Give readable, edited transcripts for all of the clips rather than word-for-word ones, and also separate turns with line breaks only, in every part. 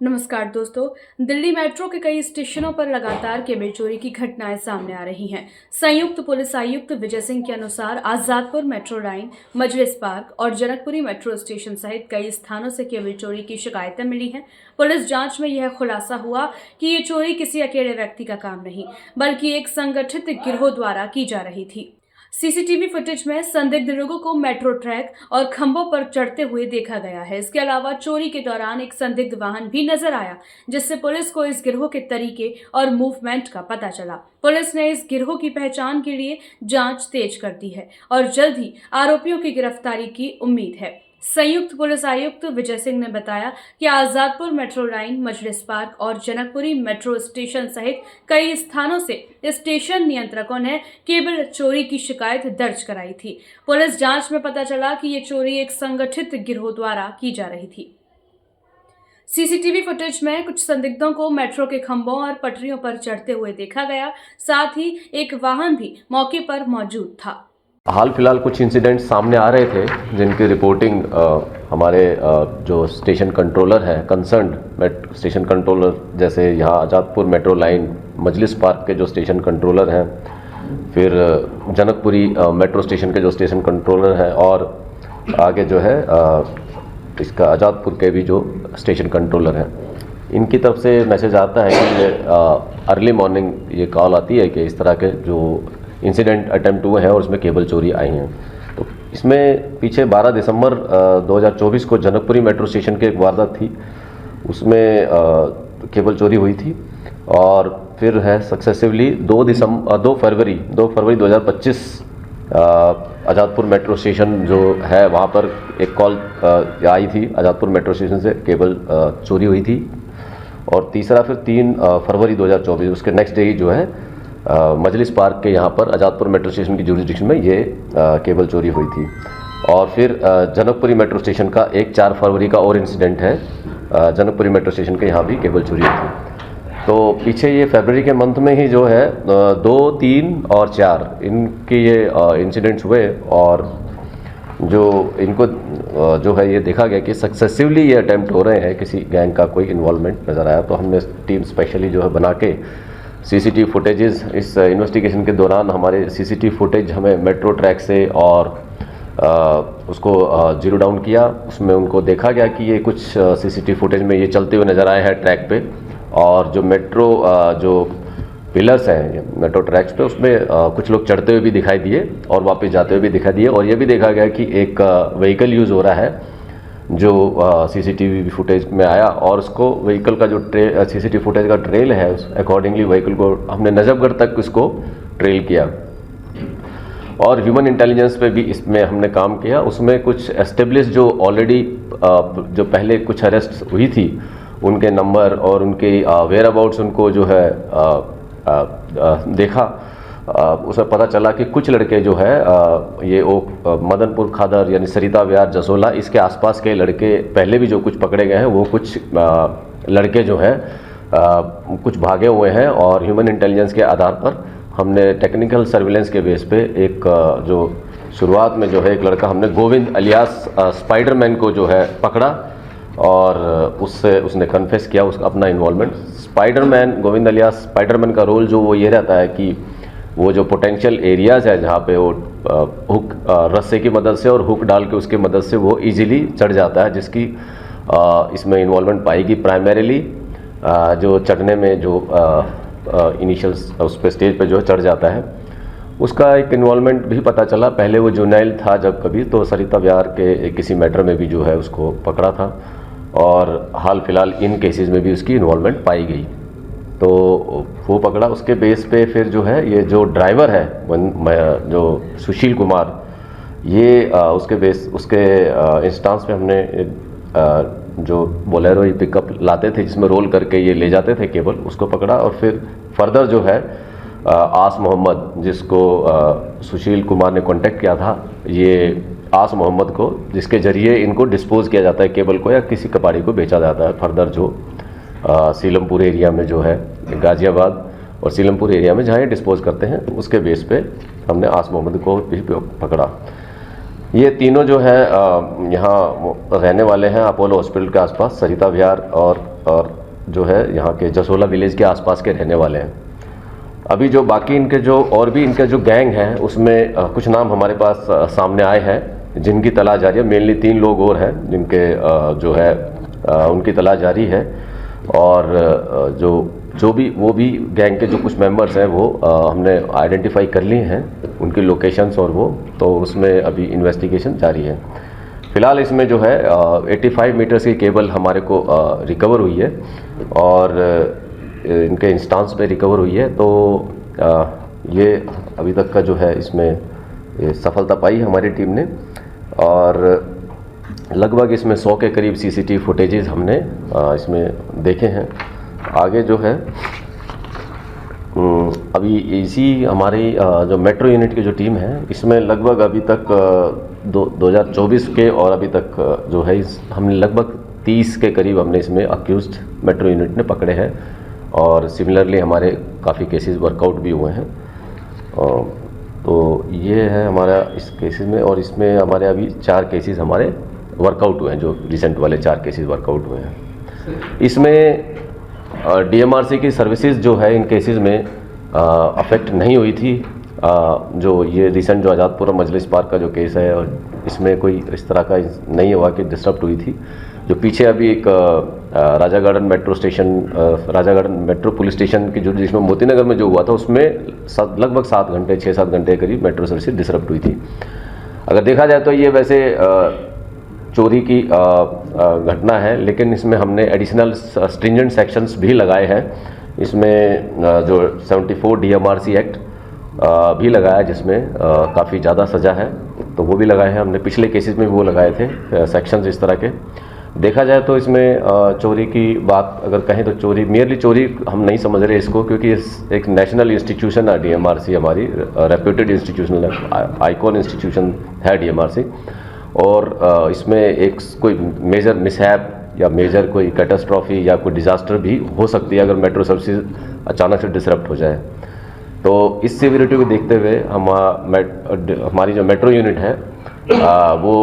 नमस्कार दोस्तों। दिल्ली मेट्रो के कई स्टेशनों पर लगातार केबल चोरी की घटनाएं सामने आ रही हैं। संयुक्त पुलिस आयुक्त विजय सिंह के अनुसार आजादपुर मेट्रो लाइन, मजलिस पार्क और जनकपुरी मेट्रो स्टेशन सहित कई स्थानों से केबल चोरी की शिकायतें मिली हैं। पुलिस जांच में यह खुलासा हुआ कि ये चोरी किसी अकेले व्यक्ति का काम नहीं, बल्कि एक संगठित गिरोह द्वारा की जा रही थी। सीसीटीवी फुटेज में संदिग्ध लोगों को मेट्रो ट्रैक और खंभों पर चढ़ते हुए देखा गया है। इसके अलावा चोरी के दौरान एक संदिग्ध वाहन भी नजर आया, जिससे पुलिस को इस गिरोह के तरीके और मूवमेंट का पता चला। पुलिस ने इस गिरोह की पहचान के लिए जांच तेज कर दी है और जल्द ही आरोपियों की गिरफ्तारी की उम्मीद है। संयुक्त पुलिस आयुक्त विजय सिंह ने बताया कि आजादपुर मेट्रो लाइन, मजलिस पार्क और जनकपुरी मेट्रो स्टेशन सहित कई स्थानों से स्टेशन नियंत्रकों ने केबल चोरी की शिकायत दर्ज कराई थी। पुलिस जांच में पता चला कि ये चोरी एक संगठित गिरोह द्वारा की जा रही थी। सीसीटीवी फुटेज में कुछ संदिग्धों को मेट्रो के खंभों और पटरियों पर चढ़ते हुए देखा गया। साथ ही एक वाहन भी मौके पर मौजूद था।
हाल फिलहाल कुछ इंसिडेंट्स सामने आ रहे थे जिनकी रिपोर्टिंग हमारे जो स्टेशन कंट्रोलर है, कंसर्न्ड स्टेशन कंट्रोलर, जैसे यहाँ आजादपुर मेट्रो लाइन, मजलिस पार्क के जो स्टेशन कंट्रोलर हैं, फिर जनकपुरी मेट्रो स्टेशन के जो स्टेशन कंट्रोलर हैं, और आगे जो है इसका आजादपुर के भी जो स्टेशन कंट्रोलर हैं, इनकी तरफ से मैसेज आता है कि अर्ली मॉर्निंग ये कॉल आती है कि इस तरह के जो इंसिडेंट अटेम्प्ट हुए हैं और उसमें केबल चोरी आई हैं। तो इसमें पीछे 12 दिसंबर 2024 को जनकपुरी मेट्रो स्टेशन की एक वारदात थी, उसमें केबल चोरी हुई थी। और फिर है सक्सेसिवली 2 फरवरी 2025 आजादपुर मेट्रो स्टेशन जो है वहाँ पर एक कॉल आई थी आजादपुर मेट्रो स्टेशन से, केबल चोरी हुई थी। और तीसरा फिर 3 फरवरी 2024, उसके नेक्स्ट डे ही जो है मजलिस पार्क के यहाँ पर आजादपुर मेट्रो स्टेशन की जुरिसडिक्शन में ये केबल चोरी हुई थी। और फिर जनकपुरी मेट्रो स्टेशन का एक 4 फरवरी का और इंसिडेंट है, जनकपुरी मेट्रो स्टेशन के यहाँ भी केबल चोरी हुई थी। तो पीछे ये फरवरी के मंथ में ही जो है 2, 3 और 4 इनके ये इंसिडेंट्स हुए, और जो इनको जो है ये देखा गया कि सक्सेसिवली ये अटैम्प्ट हो रहे हैं, किसी गैंग का कोई इन्वॉल्वमेंट नज़र आया। तो हमने टीम स्पेशली जो है बना के सीसीटीवी फुटेजेस, इस इन्वेस्टिगेशन के दौरान हमारे सीसीटीवी फुटेज हमें मेट्रो ट्रैक से और उसको जीरो डाउन किया। उसमें उनको देखा गया कि ये कुछ सीसीटीवी फुटेज में ये चलते हुए नज़र आए हैं ट्रैक पे, और जो मेट्रो जो पिलर्स हैं मेट्रो ट्रैक्स पे, उसमें कुछ लोग चढ़ते हुए भी दिखाई दिए और वापस जाते हुए भी दिखाई दिए। और ये भी देखा गया कि एक व्हीकल यूज़ हो रहा है जो सीसीटीवी फुटेज में आया, और उसको व्हीकल का जो सीसीटीवी फुटेज का ट्रेल है, अकॉर्डिंगली व्हीकल को हमने नजफगढ़ तक इसको ट्रेल किया। और ह्यूमन इंटेलिजेंस पे भी इसमें हमने काम किया। उसमें कुछ एस्टेब्लिश जो ऑलरेडी जो पहले कुछ अरेस्ट हुई थी, उनके नंबर और उनके वेयर अबाउट्स उनको जो है देखा। उसमें पता चला कि कुछ लड़के जो है ये मदनपुर खादर यानी सरिता विहार जसोला, इसके आसपास के लड़के पहले भी जो कुछ पकड़े गए हैं, वो कुछ लड़के जो हैं कुछ भागे हुए हैं। और ह्यूमन इंटेलिजेंस के आधार पर हमने टेक्निकल सर्विलेंस के बेस पे एक जो शुरुआत में जो है एक लड़का हमने गोविंद अलियास स्पाइडरमैन को जो है पकड़ा, और उससे उसने कन्फेस किया उसका अपना involvement. Spiderman, Govind alias Spiderman का रोल जो वो ये रहता है कि वो जो पोटेंशियल एरियाज़ है जहाँ पे वो हुक रस्से की मदद से और हुक डाल के उसके मदद से वो इजीली चढ़ जाता है, जिसकी इसमें इन्वॉल्वमेंट पाएगी प्राइमरीली जो चढ़ने में जो इनिशियल उस पे स्टेज पे जो चढ़ जाता है, उसका एक इन्वॉल्वमेंट भी पता चला। पहले वो जुनाइल था जब कभी, तो सरिता विहार के किसी मैटर में भी जो है उसको पकड़ा था, और हाल फिलहाल इन केसेस में भी उसकी इन्वॉल्वमेंट पाई गई। तो वो पकड़ा, उसके बेस पे फिर जो है ये जो ड्राइवर है जो सुशील कुमार, ये उसके बेस उसके इंस्टांस पे हमने जो बोलेरो ये पिकअप लाते थे जिसमें रोल करके ये ले जाते थे केबल, उसको पकड़ा। और फिर फर्दर जो है आस मोहम्मद, जिसको सुशील कुमार ने कांटेक्ट किया था, ये आस मोहम्मद को, जिसके ज़रिए इनको डिस्पोज किया जाता है केबल को या किसी कबाड़ी को बेचा जाता है। फर्दर जो सीलमपुर एरिया में जो है गाज़ियाबाद और सीलमपुर एरिया में जहाँ ये डिस्पोज करते हैं, उसके बेस पे हमने आस मोहम्मद को भी पकड़ा। ये तीनों जो है यहाँ रहने वाले हैं अपोलो हॉस्पिटल के आसपास, सरिता विहार और जो है यहाँ के जसोला विलेज के आसपास के रहने वाले हैं। अभी जो बाकी इनके जो और भी इनके जो गैंग हैं उसमें कुछ नाम हमारे पास सामने आए हैं जिनकी तलाश जारी है। मेनली 3 लोग और हैं जिनके जो है उनकी तलाश जारी है। और जो भी वो भी गैंग के जो कुछ मेंबर्स हैं वो हमने आइडेंटिफाई कर लिए हैं, उनकी लोकेशंस और वो, तो उसमें अभी इन्वेस्टिगेशन जारी है। फिलहाल इसमें जो है 85 मीटर्स की केबल हमारे को रिकवर हुई है और इनके इंस्टांस पे रिकवर हुई है। तो ये अभी तक का जो है इसमें ये सफलता पाई हमारी टीम ने और लगभग इसमें 100 के करीब सीसीटीवी फुटेजेस हमने इसमें देखे हैं। आगे जो है अभी इसी हमारी जो मेट्रो यूनिट की जो टीम है इसमें लगभग अभी तक 2024 के और अभी तक जो है हमने लगभग 30 के करीब हमने इसमें अक्यूज्ड मेट्रो यूनिट ने पकड़े हैं और सिमिलरली हमारे काफ़ी केसेस वर्कआउट भी हुए हैं। तो ये है हमारा इस केसेस में, और इसमें हमारे अभी 4 केसेस हमारे वर्कआउट हुए हैं, जो रिसेंट वाले 4 केसेस वर्कआउट हुए हैं। इसमें डीएमआरसी की सर्विसेज जो है इन केसेस में अफेक्ट नहीं हुई थी। जो ये रिसेंट जो आज़ादपुर और मजलिस पार्क का जो केस है और इसमें कोई इस तरह का नहीं हुआ कि डिस्टर्ब हुई थी। जो पीछे अभी एक राजा गार्डन मेट्रो स्टेशन, राजा गार्डन मेट्रो पुलिस स्टेशन की जो जिसमें मोतीनगर में जो हुआ था उसमें लगभग 7 घंटे 6-7 घंटे के करीब मेट्रो सर्विस डिस्टर्ब हुई थी। अगर देखा जाए तो ये वैसे चोरी की घटना है, लेकिन इसमें हमने एडिशनल स्ट्रिंजेंट सेक्शंस भी लगाए हैं। इसमें जो 74 डीएमआरसी एक्ट भी लगाया जिसमें काफ़ी ज़्यादा सज़ा है, तो वो भी लगाए हैं हमने। पिछले केसेस में भी वो लगाए थे सेक्शंस इस तरह के। देखा जाए तो इसमें चोरी की बात अगर कहें तो चोरी, मेयरली चोरी हम नहीं समझ रहे इसको, क्योंकि एक नेशनल इंस्टीट्यूशन है डीएमआरसी, हमारी रेप्यूटेड इंस्टीट्यूशन आइकॉन इंस्टीट्यूशन है डीएमआरसी। और इसमें एक कोई मेजर मिसहैप या मेजर कोई कैटास्ट्रॉफी या कोई डिज़ास्टर भी हो सकती है अगर मेट्रो सर्विसेज अचानक से डिसरप्ट हो जाए। तो इस सिविरिटी को देखते हुए हमारी जो मेट्रो यूनिट है वो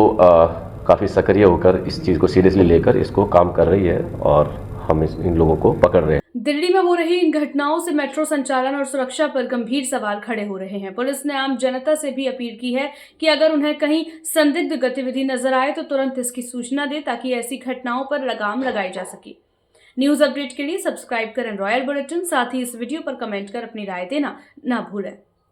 काफ़ी सक्रिय होकर इस चीज़ को सीरियसली लेकर इसको काम कर रही है और हम इन लोगों को पकड़ रहे हैं।
दिल्ली में हो रही इन घटनाओं से मेट्रो संचालन और सुरक्षा पर गंभीर सवाल खड़े हो रहे हैं। पुलिस ने आम जनता से भी अपील की है कि अगर उन्हें कहीं संदिग्ध गतिविधि नजर आए तो तुरंत इसकी सूचना दें ताकि ऐसी घटनाओं पर लगाम लगाई जा सके। न्यूज अपडेट के लिए सब्सक्राइब करें रॉयल बुलेटिन, साथ ही इस वीडियो पर कमेंट कर अपनी राय देना ना भूलें।